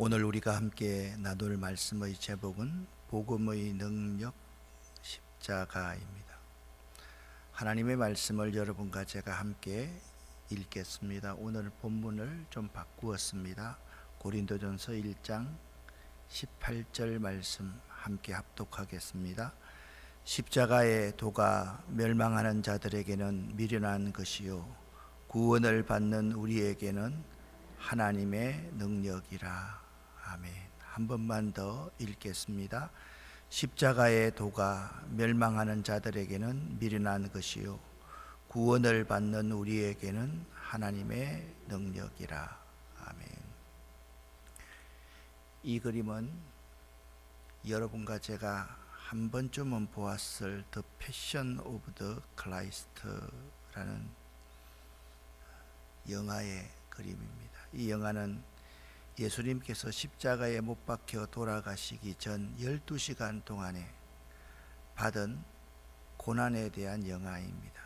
오늘 우리가 함께 나눌 말씀의 제목은 복음의 능력 십자가입니다. 하나님의 말씀을 여러분과 제가 함께 읽겠습니다. 오늘 본문을 좀 바꾸었습니다. 고린도전서 1장 18절 말씀 함께 합독하겠습니다. 십자가의 도가 멸망하는 자들에게는 미련한 것이요 구원을 받는 우리에게는 하나님의 능력이라. 아멘. 한 번만 더 읽겠습니다. 십자가의 도가 멸망하는 자들에게는 미련한 것이요 구원을 받는 우리에게는 하나님의 능력이라. 아멘. 이 그림은 여러분과 제가 한 번쯤은 보았을 The Passion of the Christ라는 영화의 그림입니다. 이 영화는 예수님께서 십자가에 못 박혀 돌아가시기 전 12시간 동안에 받은 고난에 대한 영화입니다.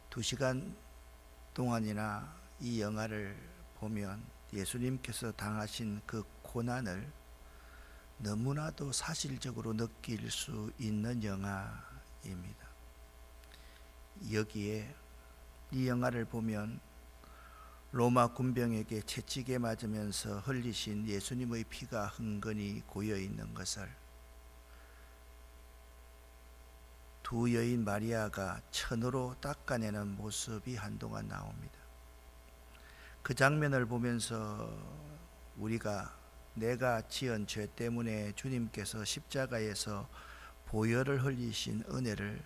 2시간 동안이나 이 영화를 보면 예수님께서 당하신 그 고난을 너무나도 사실적으로 느낄 수 있는 영화입니다. 여기에 이 영화를 보면 로마 군병에게 채찍에 맞으면서 흘리신 예수님의 피가 흥건히 고여 있는 것을 두 여인 마리아가 천으로 닦아내는 모습이 한동안 나옵니다. 그 장면을 보면서 우리가 내가 지은 죄 때문에 주님께서 십자가에서 보혈을 흘리신 은혜를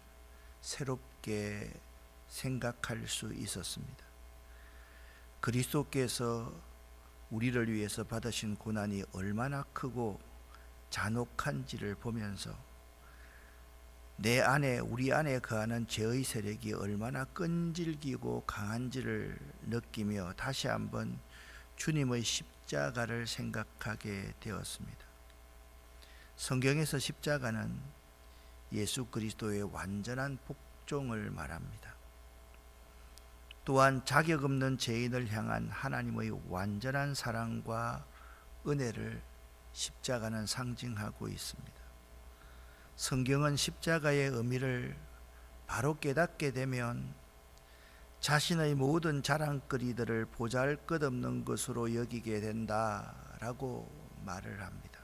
새롭게 생각할 수 있었습니다. 그리스도께서 우리를 위해서 받으신 고난이 얼마나 크고 잔혹한지를 보면서 내 안에 우리 안에 거하는 죄의 세력이 얼마나 끈질기고 강한지를 느끼며 다시 한번 주님의 십자가를 생각하게 되었습니다. 성경에서 십자가는 예수 그리스도의 완전한 복종을 말합니다. 또한 자격 없는 죄인을 향한 하나님의 완전한 사랑과 은혜를 십자가는 상징하고 있습니다. 성경은 십자가의 의미를 바로 깨닫게 되면 자신의 모든 자랑거리들을 보잘것없는 것으로 여기게 된다라고 말을 합니다.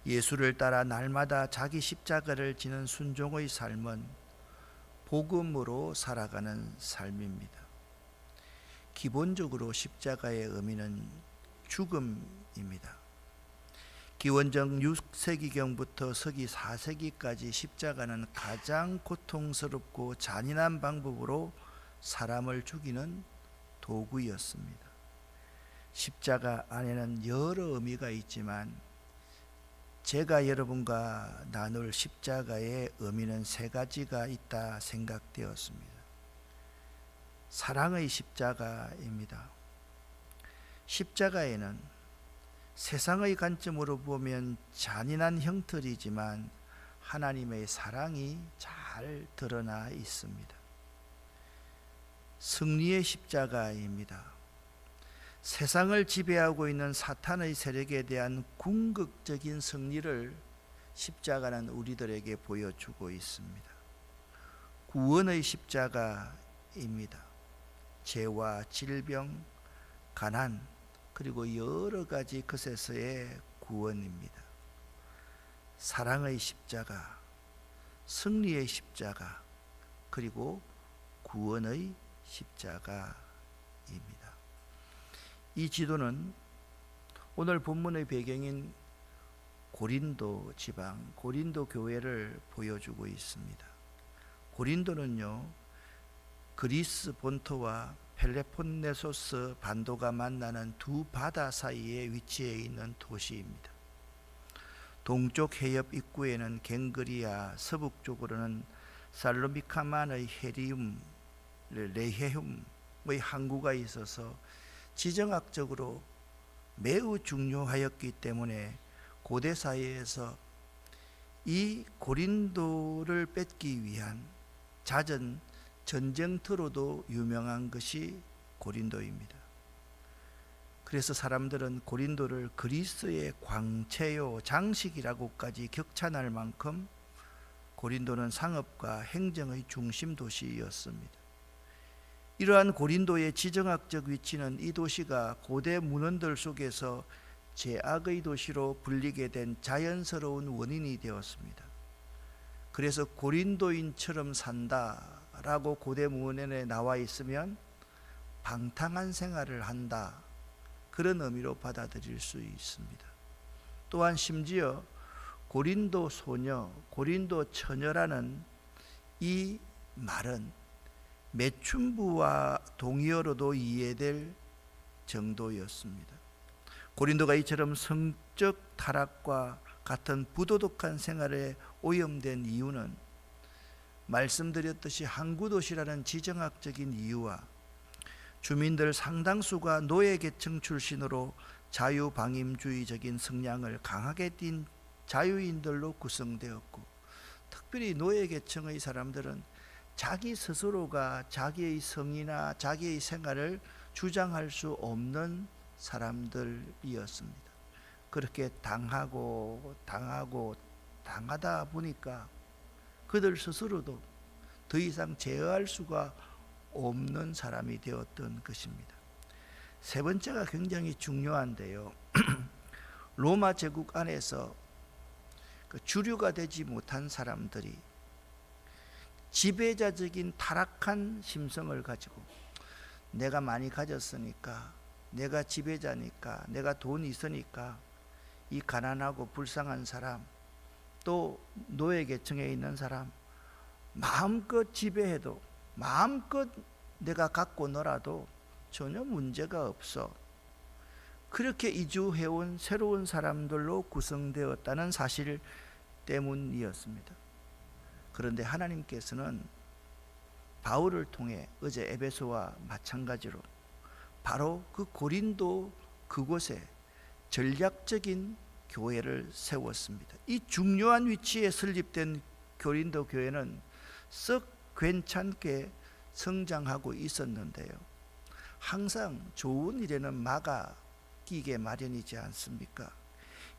예수를 따라 날마다 자기 십자가를 지는 순종의 삶은 복음으로 살아가는 삶입니다. 기본적으로 십자가의 의미는 죽음입니다. 기원전 6세기경부터 서기 4세기까지 십자가는 가장 고통스럽고 잔인한 방법으로 사람을 죽이는 도구였습니다. 십자가 안에는 여러 의미가 있지만 제가 여러분과 나눌 십자가의 의미는 3가지가 있다 생각되었습니다. 사랑의 십자가입니다. 십자가에는 세상의 관점으로 보면 잔인한 형틀이지만 하나님의 사랑이 잘 드러나 있습니다. 승리의 십자가입니다. 세상을 지배하고 있는 사탄의 세력에 대한 궁극적인 승리를 십자가는 우리들에게 보여주고 있습니다. 구원의 십자가입니다. 죄와 질병, 가난, 그리고 여러 가지 것에서의 구원입니다. 사랑의 십자가, 승리의 십자가, 그리고 구원의 십자가입니다. 이 지도는 오늘 본문의 배경인 고린도 지방, 고린도 교회를 보여주고 있습니다. 고린도는요, 그리스 본토와 펠레폰네소스 반도가 만나는 두 바다 사이에 위치해 있는 도시입니다. 동쪽 해협 입구에는 갱그리아, 서북쪽으로는 살로미카만의 헤리움, 레헤움의 항구가 있어서 지정학적으로 매우 중요하였기 때문에 고대 사회에서 이 고린도를 뺏기 위한 잦은 전쟁터로도 유명한 것이 고린도입니다. 그래서 사람들은 고린도를 그리스의 광채요 장식이라고까지 격찬할 만큼 고린도는 상업과 행정의 중심 도시였습니다. 이러한 고린도의 지정학적 위치는 이 도시가 고대 문헌들 속에서 제악의 도시로 불리게 된 자연스러운 원인이 되었습니다. 그래서 고린도인처럼 산다라고 고대 문헌에 나와 있으면 방탕한 생활을 한다, 그런 의미로 받아들일 수 있습니다. 또한 심지어 고린도 소녀, 고린도 처녀라는 이 말은 매춘부와 동의어로도 이해될 정도였습니다. 고린도가 이처럼 성적 타락과 같은 부도덕한 생활에 오염된 이유는 말씀드렸듯이 항구도시라는 지정학적인 이유와 주민들 상당수가 노예계층 출신으로 자유방임주의적인 성향을 강하게 띤 자유인들로 구성되었고, 특별히 노예계층의 사람들은 자기 스스로가 자기의 성이나 자기의 생활을 주장할 수 없는 사람들이었습니다. 그렇게 당하다 보니까 그들 스스로도 더 이상 제어할 수가 없는 사람이 되었던 것입니다. 세 번째가 굉장히 중요한데요. 로마 제국 안에서 주류가 되지 못한 사람들이 지배자적인 타락한 심성을 가지고 내가 많이 가졌으니까, 내가 지배자니까, 내가 돈이 있으니까 이 가난하고 불쌍한 사람, 또 노예계층에 있는 사람 마음껏 지배해도, 마음껏 내가 갖고 놀아도 전혀 문제가 없어, 그렇게 이주해온 새로운 사람들로 구성되었다는 사실 때문이었습니다. 그런데 하나님께서는 바울을 통해 어제 에베소와 마찬가지로 바로 그 고린도 그곳에 전략적인 교회를 세웠습니다. 이 중요한 위치에 설립된 고린도 교회는 썩 괜찮게 성장하고 있었는데요, 항상 좋은 일에는 마가 끼게 마련이지 않습니까?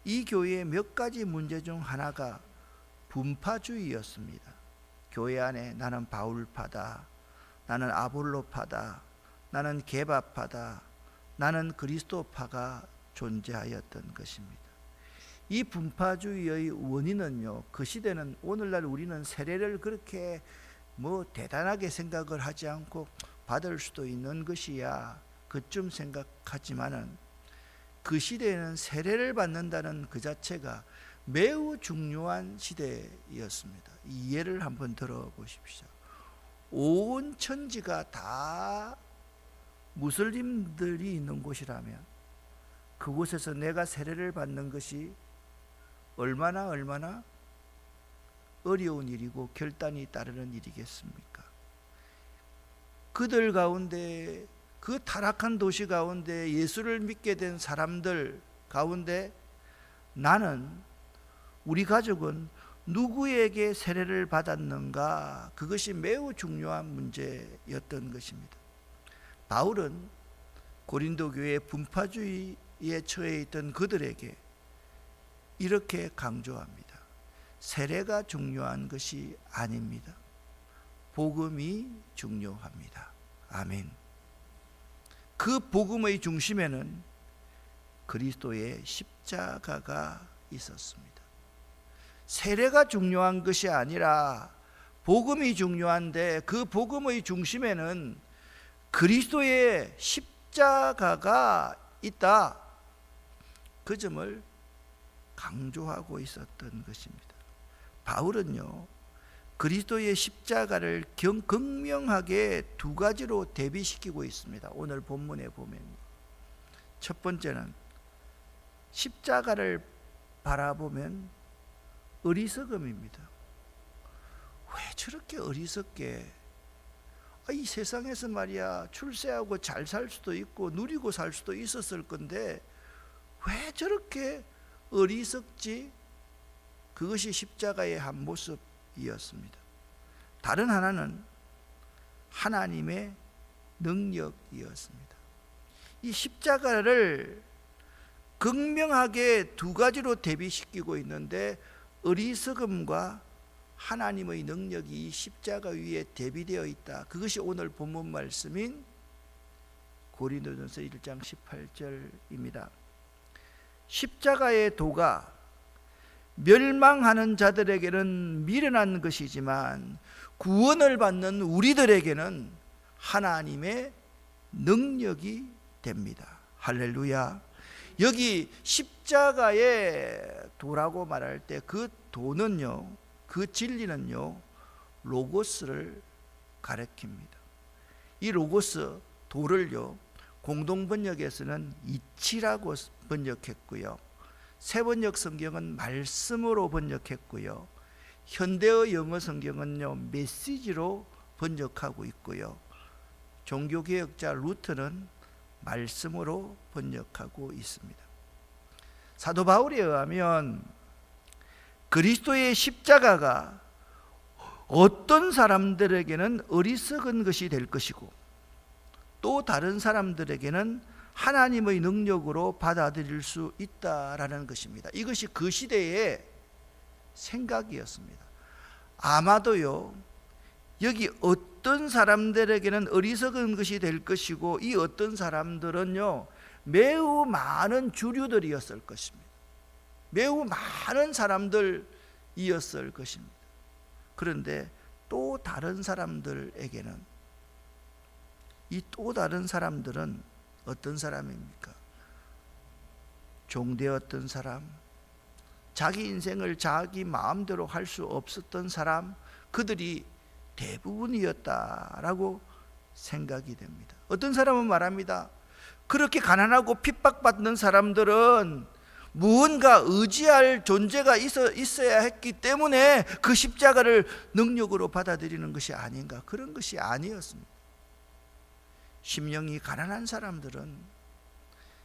이 교회의 몇 가지 문제 중 하나가 분파주의였습니다. 교회 안에 나는 바울파다, 나는 아볼로파다, 나는 게바파다, 나는 그리스도파가 존재하였던 것입니다. 이 분파주의의 원인은요, 그 시대는, 오늘날 우리는 세례를 그렇게 대단하게 생각을 하지 않고 받을 수도 있는 것이야, 그쯤 생각하지만은 그 시대에는 세례를 받는다는 그 자체가 매우 중요한 시대였습니다. 이 예를 한번 들어보십시오. 온 천지가 다 무슬림들이 있는 곳이라면 그곳에서 내가 세례를 받는 것이 얼마나 어려운 일이고 결단이 따르는 일이겠습니까? 그들 가운데, 그 타락한 도시 가운데 예수를 믿게 된 사람들 가운데 우리 가족은 누구에게 세례를 받았는가, 그것이 매우 중요한 문제였던 것입니다. 바울은 고린도 교회의 분파주의에 처해 있던 그들에게 이렇게 강조합니다. 세례가 중요한 것이 아닙니다. 복음이 중요합니다. 아멘. 그 복음의 중심에는 그리스도의 십자가가 있었습니다. 세례가 중요한 것이 아니라 복음이 중요한데, 그 복음의 중심에는 그리스도의 십자가가 있다, 그 점을 강조하고 있었던 것입니다. 바울은요, 그리스도의 십자가를 극명하게 두 가지로 대비시키고 있습니다. 오늘 본문에 보면 첫 번째는 십자가를 바라보면 어리석음입니다. 왜 저렇게 어리석게, 이 세상에서 말이야 출세하고 잘 살 수도 있고 누리고 살 수도 있었을 건데 왜 저렇게 어리석지? 그것이 십자가의 한 모습이었습니다. 다른 하나는 하나님의 능력이었습니다. 이 십자가를 극명하게 두 가지로 대비시키고 있는데, 어리석음과 하나님의 능력이 이 십자가 위에 대비되어 있다. 그것이 오늘 본문 말씀인 고린도전서 1장 18절입니다. 십자가의 도가 멸망하는 자들에게는 미련한 것이지만 구원을 받는 우리들에게는 하나님의 능력이 됩니다. 할렐루야. 여기 십자가의 도라고 말할 때 그 도는요, 그 진리는요, 로고스를 가리킵니다. 이 로고스, 도를요, 공동번역에서는 이치라고 번역했고요, 세번역 성경은 말씀으로 번역했고요, 현대의 영어 성경은요 메시지로 번역하고 있고요, 종교개혁자 루터는 말씀으로 번역하고 있습니다. 사도 바울에 의하면 그리스도의 십자가가 어떤 사람들에게는 어리석은 것이 될 것이고, 또 다른 사람들에게는 하나님의 능력으로 받아들일 수 있다라는 것입니다. 이것이 그 시대의 생각이었습니다. 아마도요, 여기 어떤 사람들에게는 어리석은 것이 될 것이고, 이 어떤 사람들은요 매우 많은 주류들이었을 것입니다. 매우 많은 사람들이었을 것입니다. 그런데 또 다른 사람들에게는, 이 또 다른 사람들은 어떤 사람입니까? 종되었던 사람, 자기 인생을 자기 마음대로 할 수 없었던 사람, 그들이 대부분이었다라고 생각이 됩니다. 어떤 사람은 말합니다. 그렇게 가난하고 핍박받는 사람들은 무언가 의지할 존재가 있어야 했기 때문에 그 십자가를 능력으로 받아들이는 것이 아닌가. 그런 것이 아니었습니다. 심령이 가난한 사람들은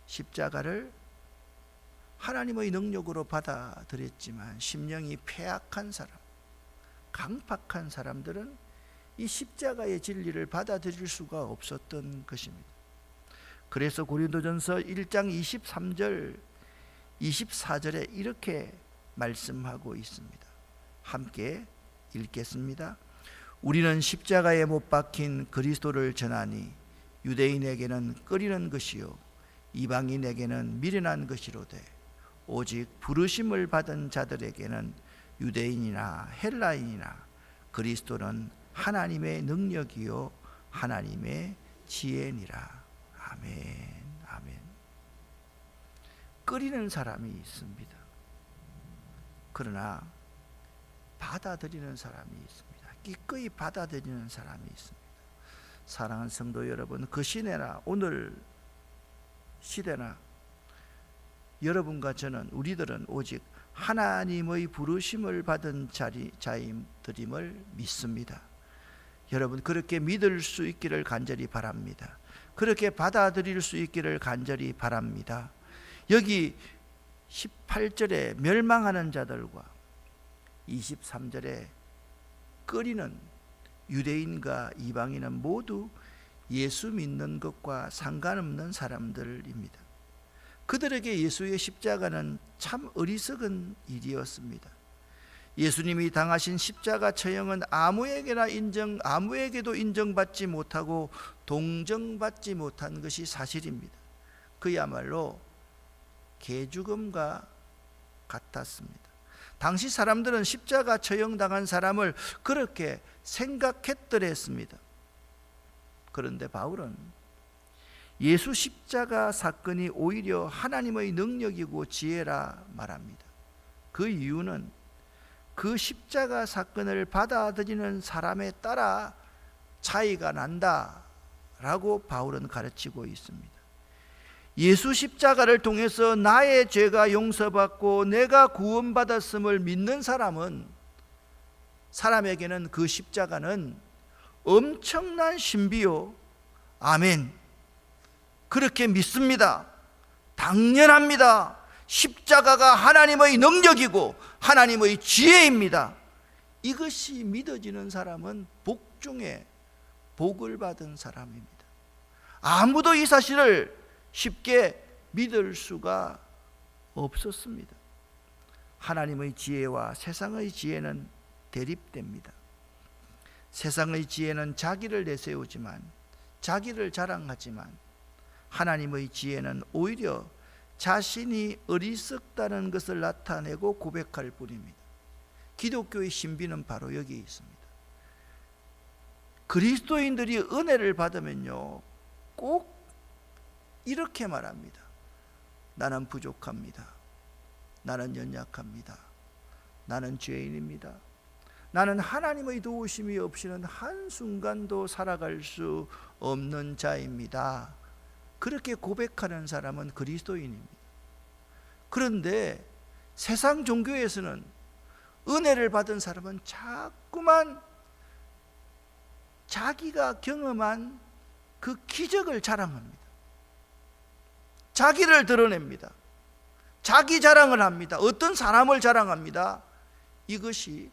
십자가를 하나님의 능력으로 받아들였지만, 심령이 패악한 사람, 강팍한 사람들은 이 십자가의 진리를 받아들일 수가 없었던 것입니다. 그래서 고린도전서 1장 23절 24절에 이렇게 말씀하고 있습니다. 함께 읽겠습니다. 우리는 십자가에 못 박힌 그리스도를 전하니 유대인에게는 꺼리는 것이요 이방인에게는 미련한 것이로되, 오직 부르심을 받은 자들에게는 유대인이나 헬라인이나 그리스도는 하나님의 능력이요 하나님의 지혜니라. 아멘, 아멘. 꺼리는 사람이 있습니다. 그러나 받아들이는 사람이 있습니다. 기꺼이 받아들이는 사람이 있습니다. 사랑하는 성도 여러분, 그 시대나 오늘 시대나 여러분과 저는, 우리들은 오직 하나님의 부르심을 받은 자임들임을 믿습니다. 여러분, 그렇게 믿을 수 있기를 간절히 바랍니다. 그렇게 받아들일 수 있기를 간절히 바랍니다. 여기 18절에 멸망하는 자들과 23절에 꺼리는 유대인과 이방인은 모두 예수 믿는 것과 상관없는 사람들입니다. 그들에게 예수의 십자가는 참 어리석은 일이었습니다. 예수님이 당하신 십자가 처형은 아무에게도 인정받지 못하고 동정받지 못한 것이 사실입니다. 그야말로 개죽음과 같았습니다. 당시 사람들은 십자가 처형당한 사람을 그렇게 생각했더랬습니다. 그런데 바울은 예수 십자가 사건이 오히려 하나님의 능력이고 지혜라 말합니다. 그 이유는 그 십자가 사건을 받아들이는 사람에 따라 차이가 난다라고 바울은 가르치고 있습니다. 예수 십자가를 통해서 나의 죄가 용서받고 내가 구원받았음을 믿는 사람에게는 그 십자가는 엄청난 신비요, 아멘, 그렇게 믿습니다. 당연합니다. 십자가가 하나님의 능력이고 하나님의 지혜입니다. 이것이 믿어지는 사람은 복 중에 복을 받은 사람입니다. 아무도 이 사실을 쉽게 믿을 수가 없었습니다. 하나님의 지혜와 세상의 지혜는 대립됩니다. 세상의 지혜는 자기를 내세우지만, 자기를 자랑하지만, 하나님의 지혜는 오히려 자신이 어리석다는 것을 나타내고 고백할 뿐입니다. 기독교의 신비는 바로 여기에 있습니다. 그리스도인들이 은혜를 받으면요, 꼭 이렇게 말합니다. 나는 부족합니다. 나는 연약합니다. 나는 죄인입니다. 나는 하나님의 도우심이 없이는 한순간도 살아갈 수 없는 자입니다. 그렇게 고백하는 사람은 그리스도인입니다. 그런데 세상 종교에서는 은혜를 받은 사람은 자꾸만 자기가 경험한 그 기적을 자랑합니다. 자기를 드러냅니다. 자기 자랑을 합니다. 어떤 사람을 자랑합니다. 이것이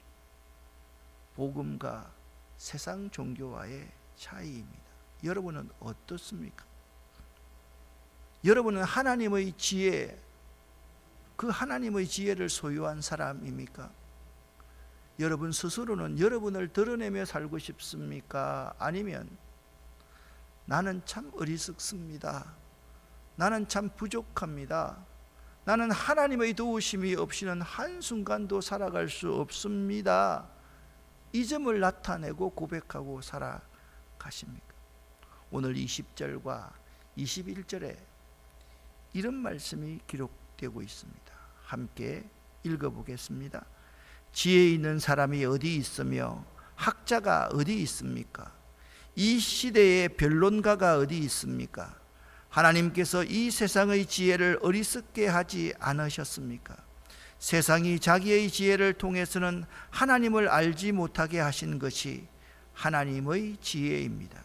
복음과 세상 종교와의 차이입니다. 여러분은 어떻습니까? 여러분은 하나님의 지혜, 그 하나님의 지혜를 소유한 사람입니까? 여러분 스스로는 여러분을 드러내며 살고 싶습니까? 아니면 나는 참 어리석습니다. 나는 참 부족합니다. 나는 하나님의 도우심이 없이는 한순간도 살아갈 수 없습니다. 이 점을 나타내고 고백하고 살아가십니까? 오늘 20절과 21절에 이런 말씀이 기록되고 있습니다. 함께 읽어보겠습니다. 지혜 있는 사람이 어디 있으며 학자가 어디 있습니까? 이 시대의 변론가가 어디 있습니까? 하나님께서 이 세상의 지혜를 어리석게 하지 않으셨습니까? 세상이 자기의 지혜를 통해서는 하나님을 알지 못하게 하신 것이 하나님의 지혜입니다.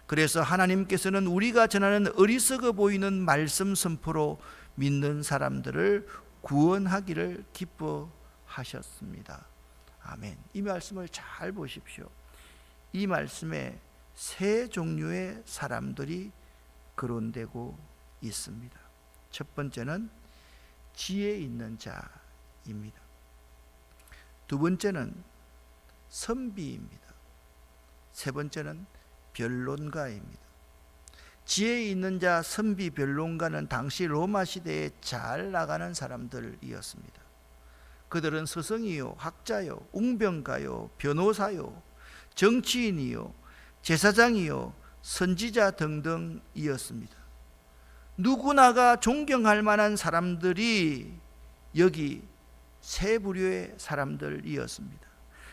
그래서 하나님께서는 우리가 전하는 어리석어 보이는 말씀 선포로 믿는 사람들을 구원하기를 기뻐하셨습니다. 아멘. 이 말씀을 잘 보십시오. 이 말씀에 세 종류의 사람들이 거론되고 있습니다. 첫 번째는 지혜 있는 자입니다. 두 번째는 선비입니다. 세 번째는 변론가입니다. 지혜 있는 자, 선비, 변론가는 당시 로마 시대에 잘 나가는 사람들이었습니다. 그들은 스승이요, 학자요, 웅변가요, 변호사요, 정치인이요, 제사장이요, 선지자 등등이었습니다. 누구나가 존경할 만한 사람들이 여기 세 부류의 사람들이었습니다.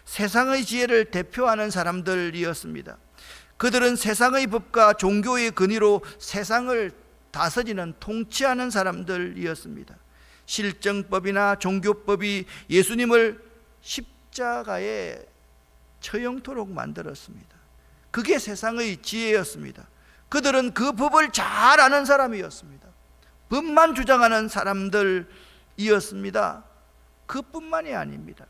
세상의 지혜를 대표하는 사람들이었습니다. 그들은 세상의 법과 종교의 근위로 세상을 다스리는, 통치하는 사람들이었습니다. 실정법이나 종교법이 예수님을 십자가에 처형토록 만들었습니다. 그게 세상의 지혜였습니다. 그들은 그 법을 잘 아는 사람이었습니다. 법만 주장하는 사람들이었습니다. 그뿐만이 아닙니다.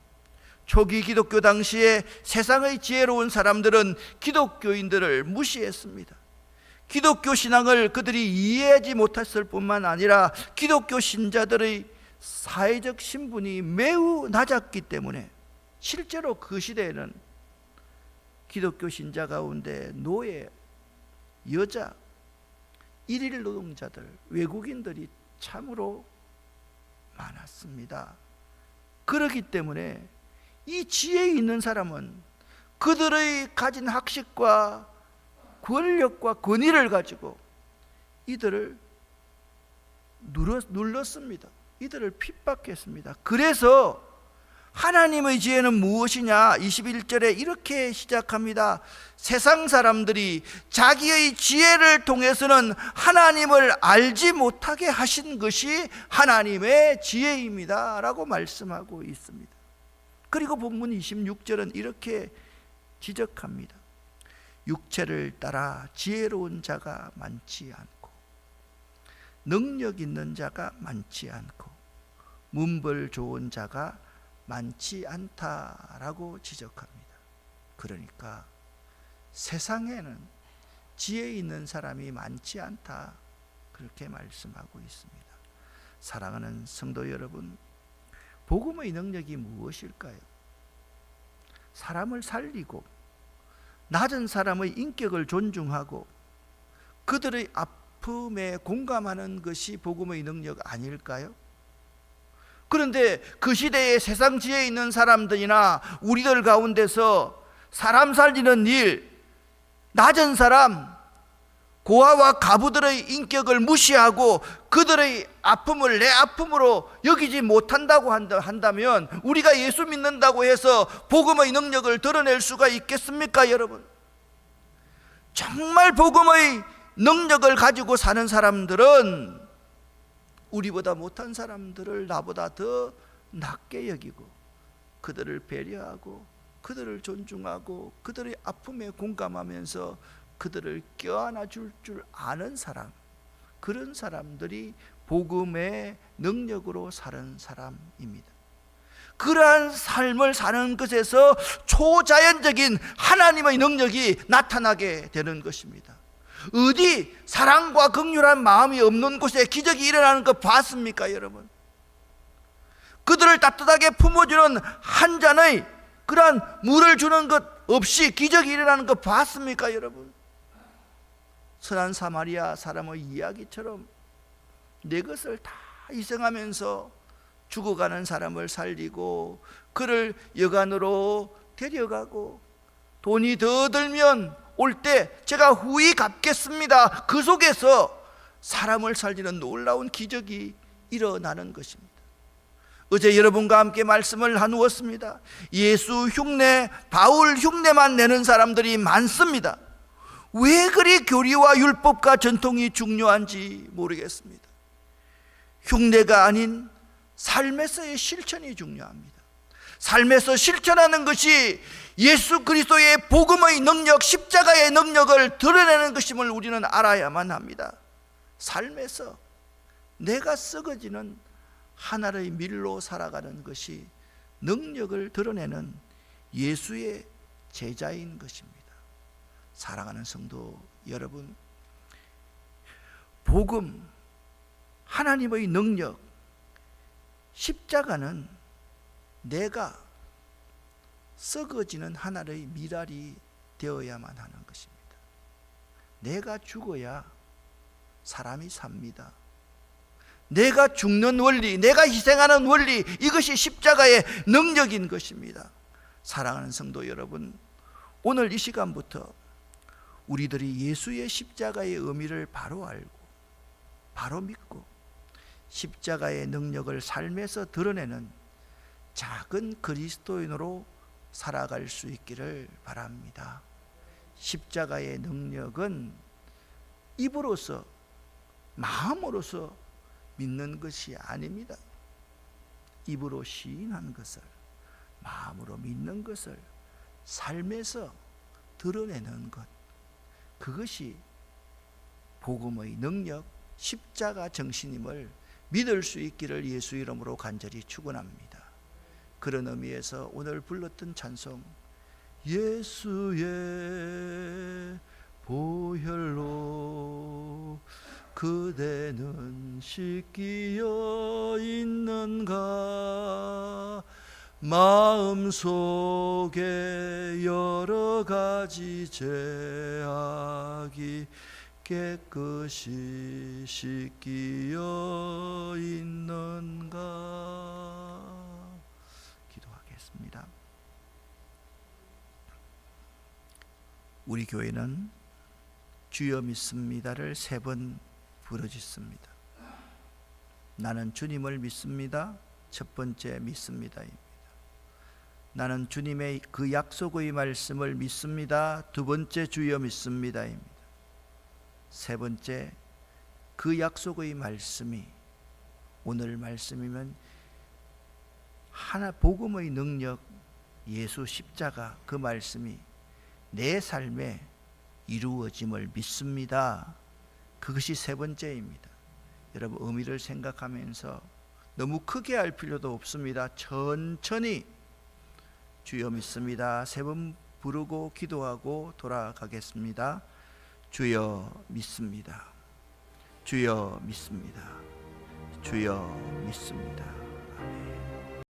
초기 기독교 당시에 세상의 지혜로운 사람들은 기독교인들을 무시했습니다. 기독교 신앙을 그들이 이해하지 못했을 뿐만 아니라 기독교 신자들의 사회적 신분이 매우 낮았기 때문에 실제로 그 시대에는 기독교 신자 가운데 노예, 여자, 일일 노동자들, 외국인들이 참으로 많았습니다. 그렇기 때문에 이 지혜 있는 사람은 그들의 가진 학식과 권력과 권위를 가지고 이들을 눌렀습니다. 이들을 핍박했습니다. 그래서 하나님의 지혜는 무엇이냐? 21절에 이렇게 시작합니다. 세상 사람들이 자기의 지혜를 통해서는 하나님을 알지 못하게 하신 것이 하나님의 지혜입니다 라고 말씀하고 있습니다. 그리고 본문 26절은 이렇게 지적합니다. 육체를 따라 지혜로운 자가 많지 않고 능력 있는 자가 많지 않고 문벌 좋은 자가 많지 않다라고 지적합니다. 그러니까 세상에는 지혜 있는 사람이 많지 않다, 그렇게 말씀하고 있습니다. 사랑하는 성도 여러분, 복음의 능력이 무엇일까요? 사람을 살리고 낮은 사람의 인격을 존중하고 그들의 아픔에 공감하는 것이 복음의 능력 아닐까요? 그런데 그 시대에 세상 지혜에 있는 사람들이나 우리들 가운데서 사람 살리는 일, 낮은 사람, 고아와 가부들의 인격을 무시하고 그들의 아픔을 내 아픔으로 여기지 못한다고 한다면 우리가 예수 믿는다고 해서 복음의 능력을 드러낼 수가 있겠습니까, 여러분? 정말 복음의 능력을 가지고 사는 사람들은 우리보다 못한 사람들을 나보다 더 낮게 여기고 그들을 배려하고 그들을 존중하고 그들의 아픔에 공감하면서 그들을 껴안아 줄 아는 사람, 그런 사람들이 복음의 능력으로 사는 사람입니다. 그러한 삶을 사는 것에서 초자연적인 하나님의 능력이 나타나게 되는 것입니다. 어디 사랑과 긍휼한 마음이 없는 곳에 기적이 일어나는 거 봤습니까, 여러분? 그들을 따뜻하게 품어주는 한 잔의 그러한 물을 주는 것 없이 기적이 일어나는 거 봤습니까, 여러분? 선한 사마리아 사람의 이야기처럼 내 것을 다 희생하면서 죽어가는 사람을 살리고 그를 여관으로 데려가고 돈이 더 들면 올 때 제가 후히 갚겠습니다. 그 속에서 사람을 살리는 놀라운 기적이 일어나는 것입니다. 어제 여러분과 함께 말씀을 나누었습니다. 예수 흉내, 바울 흉내만 내는 사람들이 많습니다. 왜 그리 교리와 율법과 전통이 중요한지 모르겠습니다. 흉내가 아닌 삶에서의 실천이 중요합니다. 삶에서 실천하는 것이 예수 그리스도의 복음의 능력, 십자가의 능력을 드러내는 것임을 우리는 알아야만 합니다. 삶에서 내가 썩어지는 하나의 밀로 살아가는 것이 능력을 드러내는 예수의 제자인 것입니다. 사랑하는 성도 여러분, 복음, 하나님의 능력, 십자가는 내가 썩어지는 하나의 미랄이 되어야만 하는 것입니다. 내가 죽어야 사람이 삽니다. 내가 죽는 원리, 내가 희생하는 원리, 이것이 십자가의 능력인 것입니다. 사랑하는 성도 여러분, 오늘 이 시간부터 우리들이 예수의 십자가의 의미를 바로 알고 바로 믿고 십자가의 능력을 삶에서 드러내는 작은 그리스도인으로 살아갈 수 있기를 바랍니다. 십자가의 능력은 입으로서, 마음으로서 믿는 것이 아닙니다. 입으로 시인한 것을, 마음으로 믿는 것을 삶에서 드러내는 것, 그것이 복음의 능력, 십자가 정신임을 믿을 수 있기를 예수 이름으로 간절히 축원합니다. 그런 의미에서 오늘 불렀던 찬송, 예수의 보혈로 그대는 씻기어 있는가, 마음속에 여러 가지 죄악이 깨끗이 씻기어 있는가. 기도하겠습니다. 우리 교회는 주여 믿습니다를 3번 부르짖습니다. 나는 주님을 믿습니다. 첫 번째 믿습니다입니다. 나는 주님의 그 약속의 말씀을 믿습니다. 두 번째 주여 믿습니다입니다. 세 번째, 그 약속의 말씀이 오늘 말씀이면 하나 복음의 능력, 예수 십자가, 그 말씀이 내 삶에 이루어짐을 믿습니다. 그것이 세 번째입니다. 여러분, 의미를 생각하면서 너무 크게 할 필요도 없습니다. 천천히 주여 믿습니다 3번 부르고 기도하고 돌아가겠습니다. 주여 믿습니다. 주여 믿습니다. 주여 믿습니다.